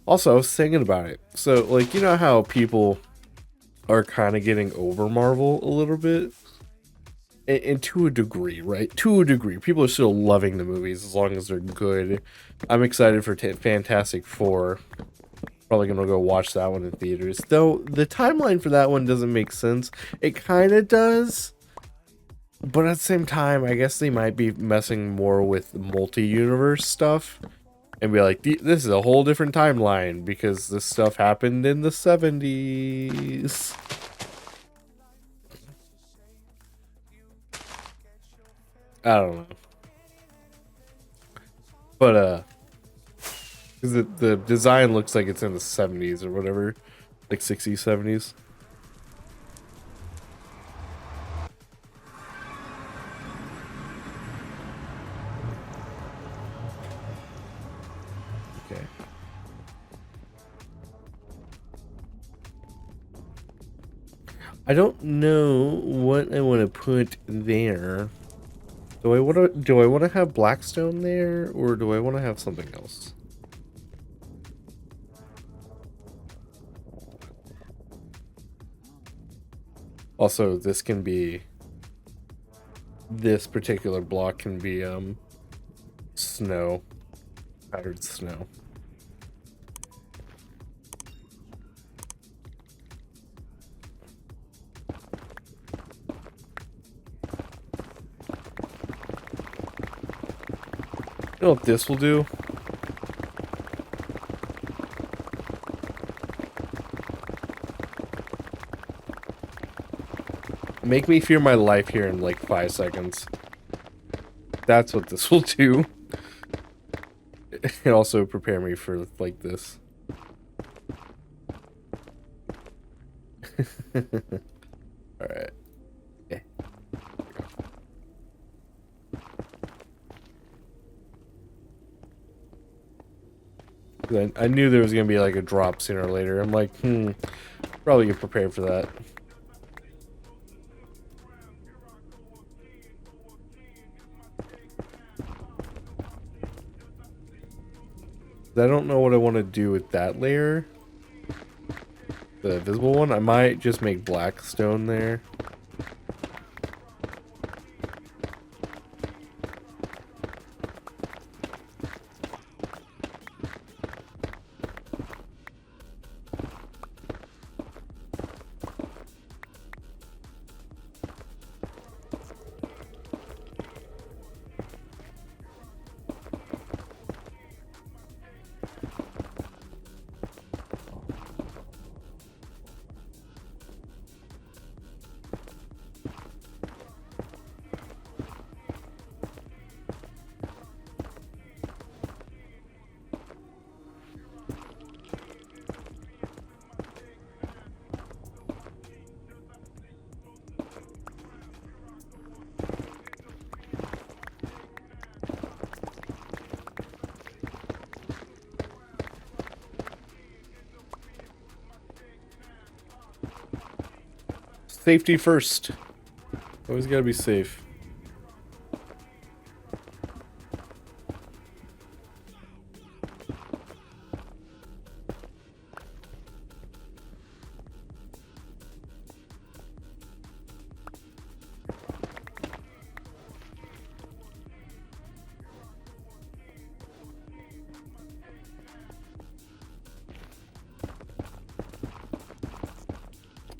Also, I was thinking about it. So, like, you know how people are kind of getting over Marvel a little bit? And to a degree, right? To a degree. People are still loving the movies as long as they're good. I'm excited for Fantastic Four. Probably gonna go watch that one in theaters. Though the timeline for that one doesn't make sense. It kind of does. But at the same time, I guess they might be messing more with multi-universe stuff and be like, this is a whole different timeline because this stuff happened in the 70s. I don't know. But, because the design looks like it's in the 70s or whatever. Like 60s, 70s. Okay. I don't know what I want to put there. Do I want to have Blackstone there, or do I want to have something else? Also, this particular block can be snow, powdered snow. You know what this will do? Make me fear my life here in like 5 seconds. That's what this will do. And also prepare me for like this. Alright. Okay. I knew there was gonna be like a drop sooner or later. I'm like, probably get prepared for that. I don't know what I want to do with that layer. The visible one. I might just make black stone there. Safety first. Always gotta be safe.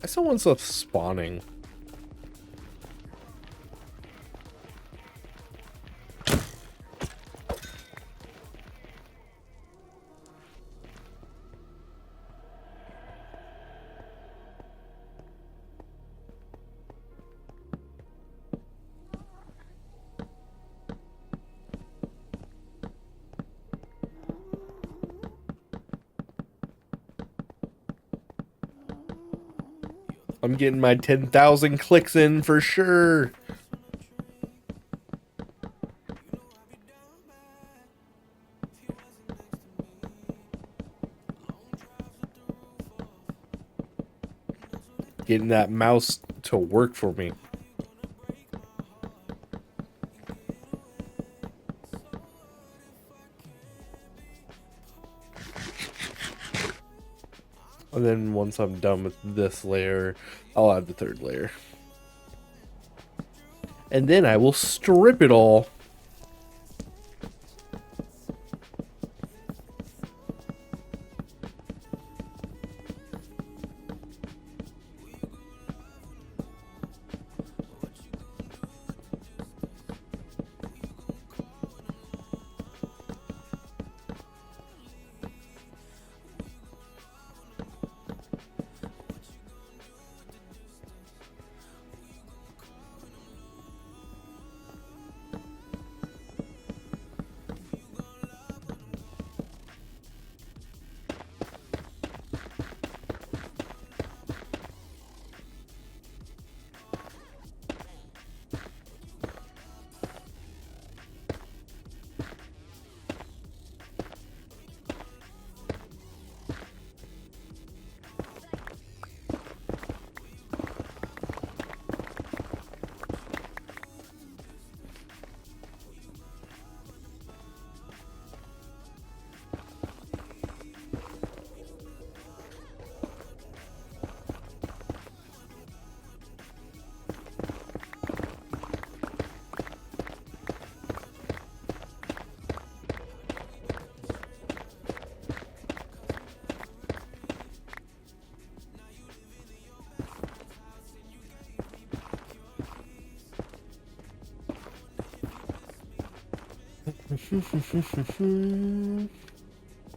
I saw one stuff spawning. I'm getting my 10,000 clicks in for sure. Getting that mouse to work for me. And then once I'm done with this layer, I'll add the third layer. And then I will strip it all.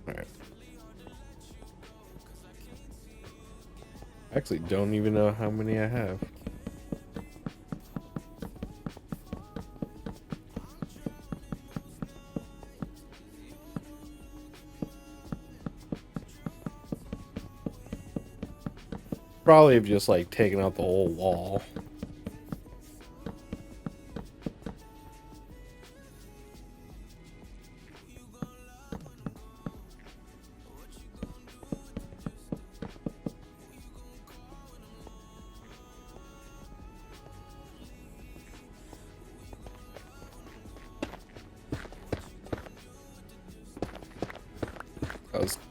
Alright. Actually, don't even know how many I have. Probably have just like taken out the whole wall.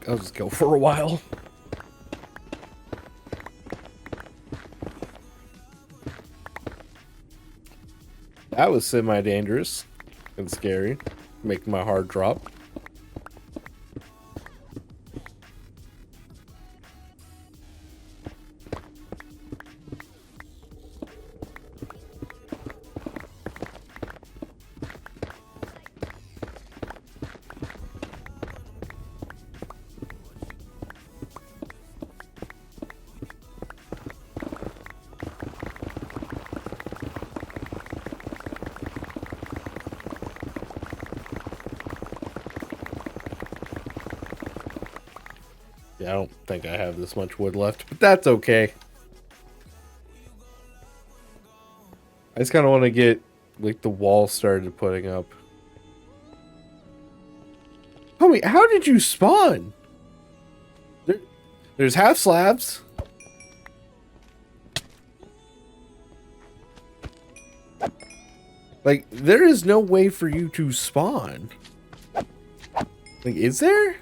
I'll just go for a while. That was semi-dangerous and scary, making my heart drop. Yeah, I don't think I have this much wood left, but that's okay. I just kind of want to get like the wall started putting up. Homie, how did you spawn? There's half slabs. Like, there is no way for you to spawn. Like, is there?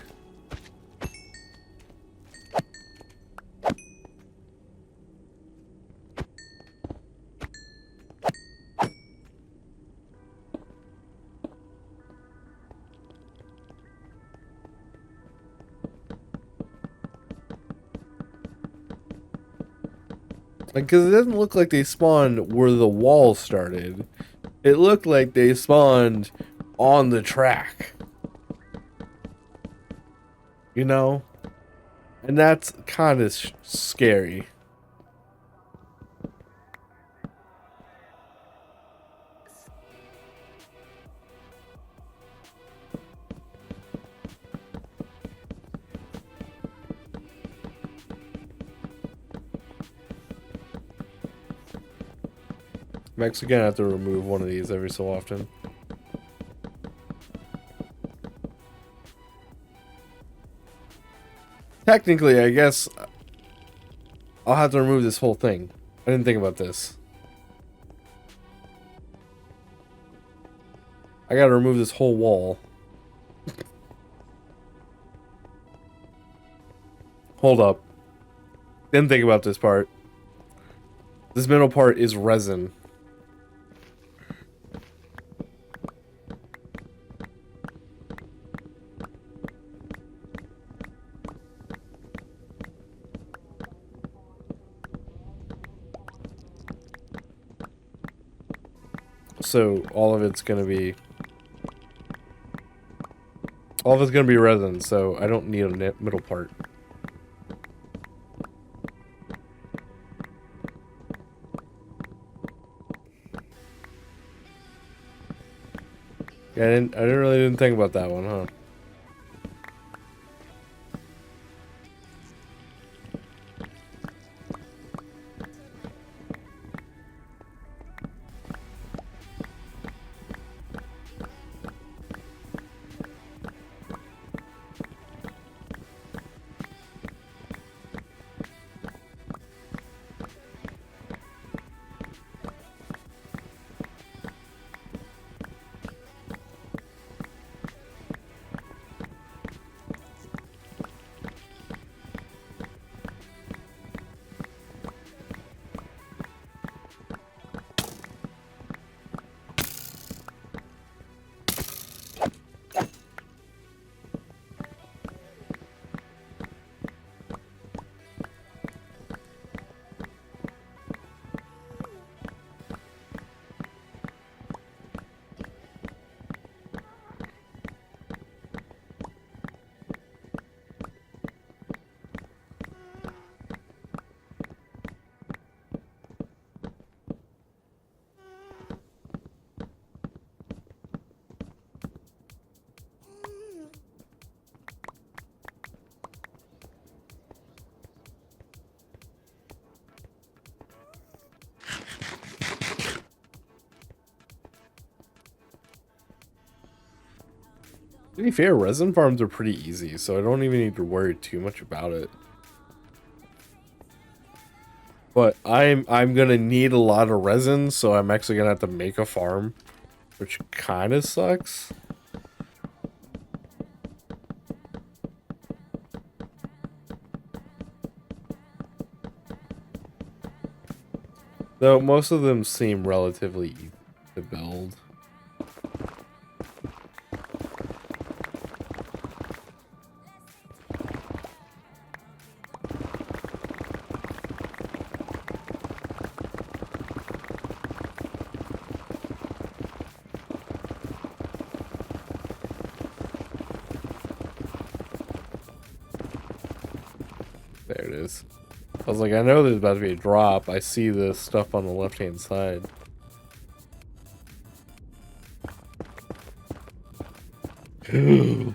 Like, because it doesn't look like they spawned where the wall started. It looked like they spawned on the track. You know? And that's kind of scary. I'm actually gonna have to remove one of these every so often. Technically, I guess I'll have to remove this whole thing. I didn't think about this. I gotta remove this whole wall. Hold up. Didn't think about this part. This middle part is resin. So all of it's gonna be resin, so I don't need a middle part. Yeah, I didn't think about that one, huh? To be fair, resin farms are pretty easy, so I don't even need to worry too much about it. But I'm gonna need a lot of resin, so I'm actually gonna have to make a farm, which kind of sucks. Though most of them seem relatively easy to build. There it is. I was like, I know there's about to be a drop. I see the stuff on the left-hand side.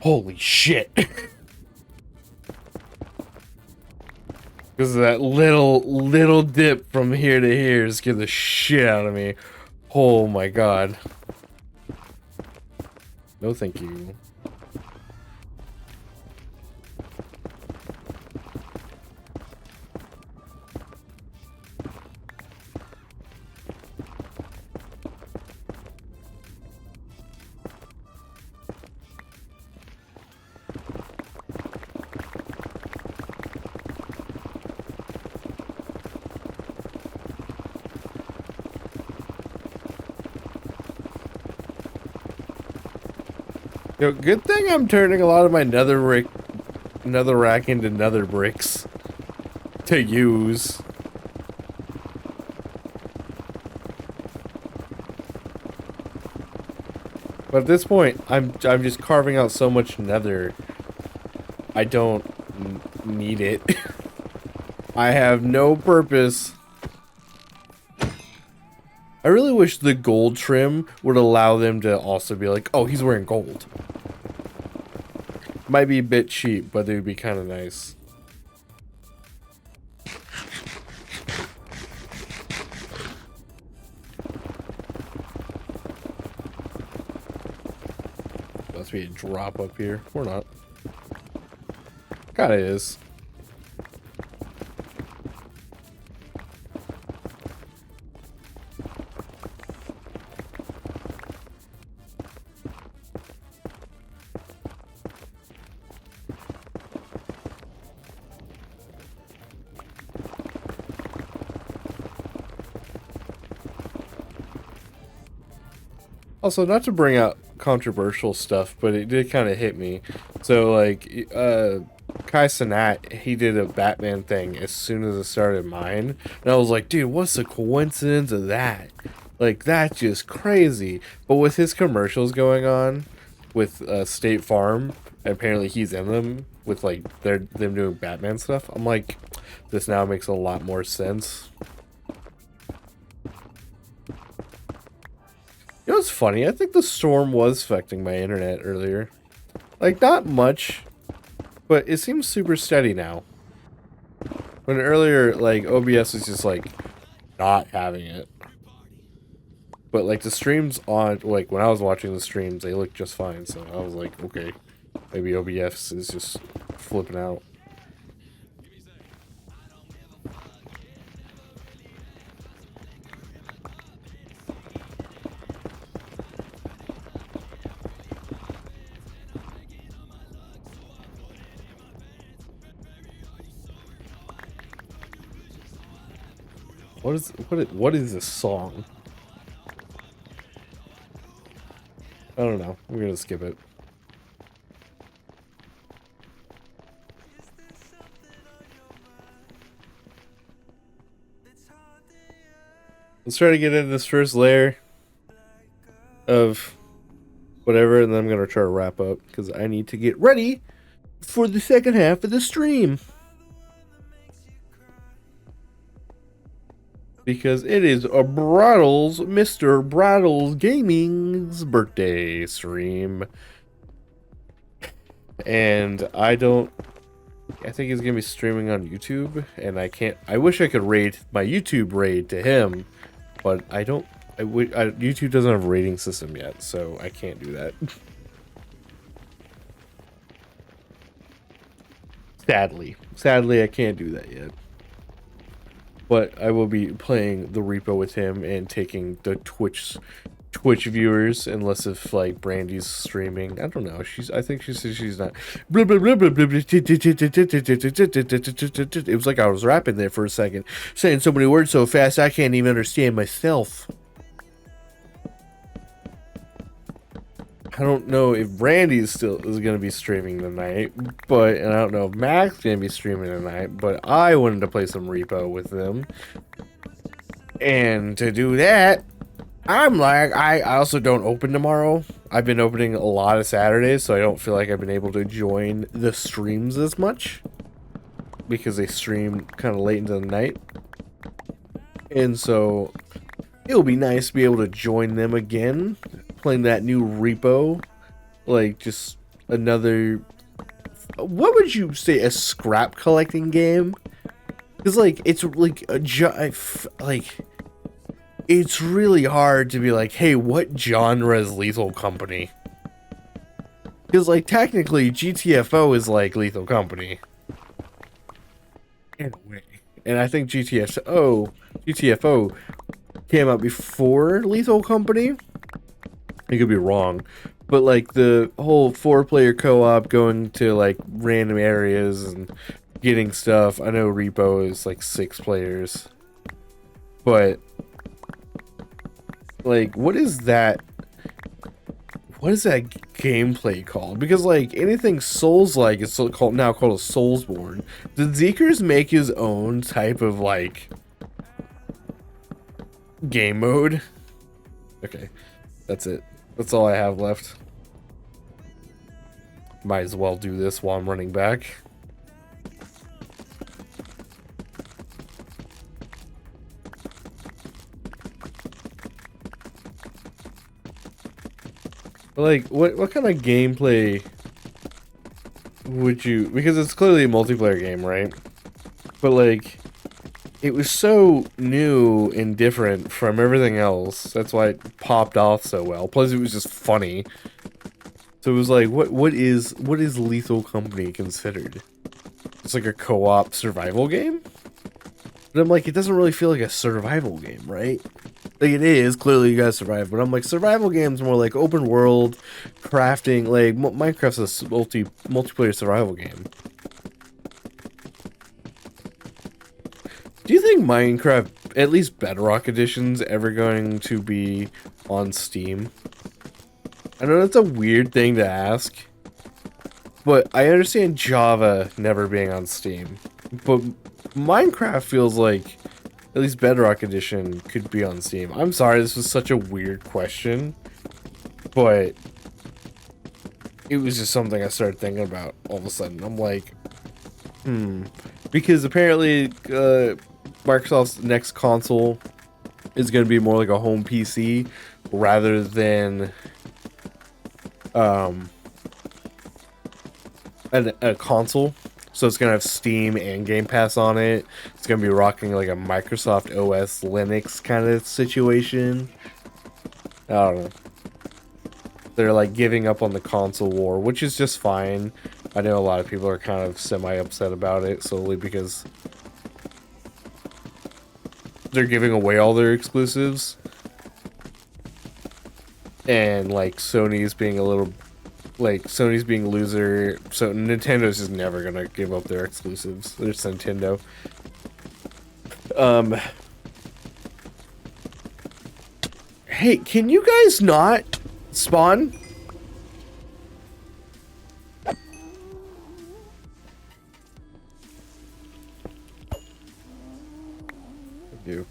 Holy shit. Because of that little dip from here to here scared the shit out of me. Oh my god. No thank you. Yo, good thing I'm turning a lot of my netherrack into nether bricks to use. But at this point, I'm just carving out so much nether. I don't need it. I have no purpose. I really wish the gold trim would allow them to also be like, oh, he's wearing gold. Might be a bit cheap, but it would be kind of nice. Must be a drop up here. Or not. Kinda is. Also, not to bring out controversial stuff, but it did kind of hit me. So, like, Kai Cenat, he did a Batman thing as soon as it started mine. And I was like, dude, what's the coincidence of that? Like, that's just crazy. But with his commercials going on with State Farm, and apparently he's in them with, like, them doing Batman stuff, I'm like, this now makes a lot more sense. You know what's funny? I think the storm was affecting my internet earlier. Like, not much, but it seems super steady now. When earlier, like, OBS was just, like, not having it. But, like, the streams on, like, when I was watching the streams, they looked just fine. So I was like, okay, maybe OBS is just flipping out. What is this song? I don't know. We're gonna skip it. Let's try to get into this first layer of whatever, and then I'm gonna try to wrap up because I need to get ready for the second half of the stream. Because it is a Mr. Brattles Gaming's birthday stream. And I think he's gonna be streaming on YouTube, and I wish I could rate my YouTube raid to him, but YouTube doesn't have a rating system yet, so I can't do that. Sadly, I can't do that yet. But I will be playing the repo with him and taking the Twitch viewers, unless if like Brandy's streaming. I don't know. I think she says she's not. It was like I was rapping there for a second, saying so many words so fast I can't even understand myself. I don't know if Brandy is going to be streaming tonight, and I don't know if Mac's going to be streaming tonight, but I wanted to play some repo with them. And to do that, I'm like, I also don't open tomorrow. I've been opening a lot of Saturdays, so I don't feel like I've been able to join the streams as much, because they stream kind of late into the night. And so it'll be nice to be able to join them again, playing that new repo, like just another, what would you say, a scrap collecting game? Because like it's like it's really hard to be like, hey, what genre is Lethal Company? Because like technically GTFO is like Lethal Company in a way, and I think GTFO came out before Lethal Company. I could be wrong, but like the whole 4-player co-op, going to like random areas and getting stuff. I know Repo is like 6 players, but like what is that gameplay called? Because like anything Souls-like is now called a Soulsborne. Did Zeekers make his own type of like game mode? Okay, that's it. That's all I have left. Might as well do this while I'm running back. Like, what kind of gameplay would you... Because it's clearly a multiplayer game, right? But, like, it was so new and different from everything else. That's why it popped off so well. Plus, it was just funny. So it was like, what is Lethal Company considered? It's like a co-op survival game? But I'm like, it doesn't really feel like a survival game, right? Like, it is, clearly you guys survive, but I'm like, survival games more like open world, crafting, like, Minecraft's a multiplayer survival game. Do you think Minecraft, at least Bedrock Edition's, ever going to be on Steam? I know that's a weird thing to ask, but I understand Java never being on Steam. But Minecraft feels like at least Bedrock Edition could be on Steam. I'm sorry, this was such a weird question, but it was just something I started thinking about all of a sudden. I'm like, because apparently Microsoft's next console is going to be more like a home PC rather than a console. So it's gonna have Steam and Game Pass on it. It's gonna be rocking like a Microsoft OS Linux kind of situation. I don't know. They're like giving up on the console war, which is just fine. I know a lot of people are kind of semi-upset about it solely because they're giving away all their exclusives. And like Sony's being a little Sony's being a loser, so Nintendo's just never gonna give up their exclusives. There's Nintendo. Hey, can you guys not spawn? Thank you.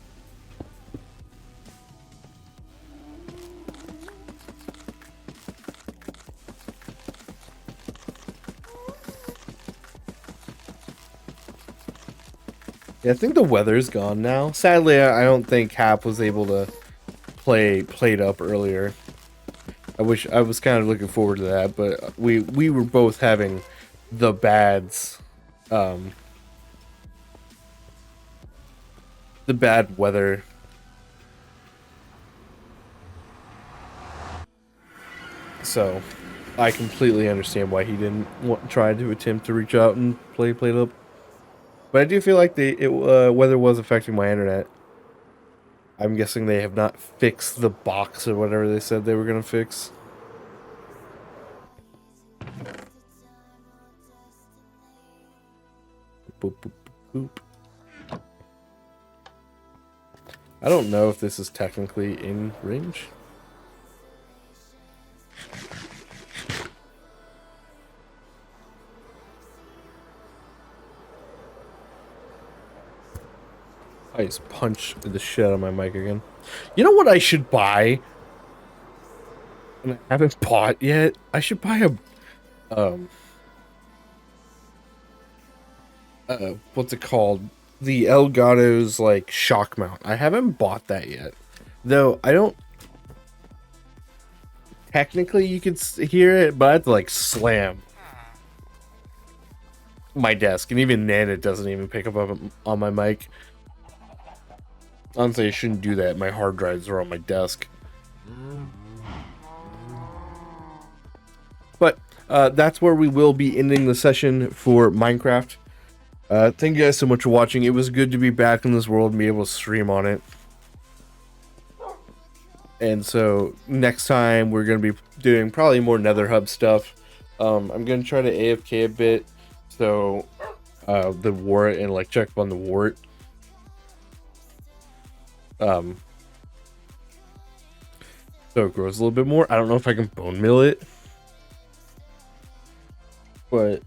Yeah, I think the weather's gone now. Sadly, I don't think Hap was able to played up earlier. I was kind of looking forward to that, but we were both having the bads, the bad weather. So I completely understand why he didn't try to attempt to reach out and played up. But I do feel like the weather was affecting my internet. I'm guessing they have not fixed the box or whatever they said they were gonna fix. Boop, boop, boop. I don't know if this is technically in range. I just punched the shit out of my mic again. You know what I should buy? And I haven't bought yet. I should buy a what's it called? The Elgato's like shock mount. I haven't bought that yet. Though I don't technically you can hear it, but I have to like slam my desk, and even then it doesn't even pick up on my mic. Honestly, I shouldn't do that. My hard drives are on my desk. But that's where we will be ending the session for Minecraft. Thank you guys so much for watching. It was good to be back in this world and be able to stream on it. And so next time we're going to be doing probably more Nether Hub stuff. I'm going to try to AFK a bit. So the wart and like check up on the wart. So it grows a little bit more. I don't know if I can bone meal it. But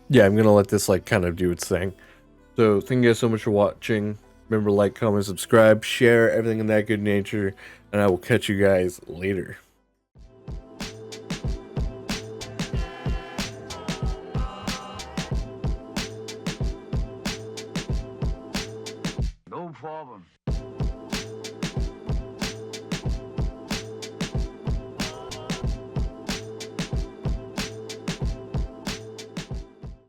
yeah, I'm gonna let this like kind of do its thing. So thank you guys so much for watching. Remember, like, comment, subscribe, share, everything in that good nature, and I will catch you guys later. No problem.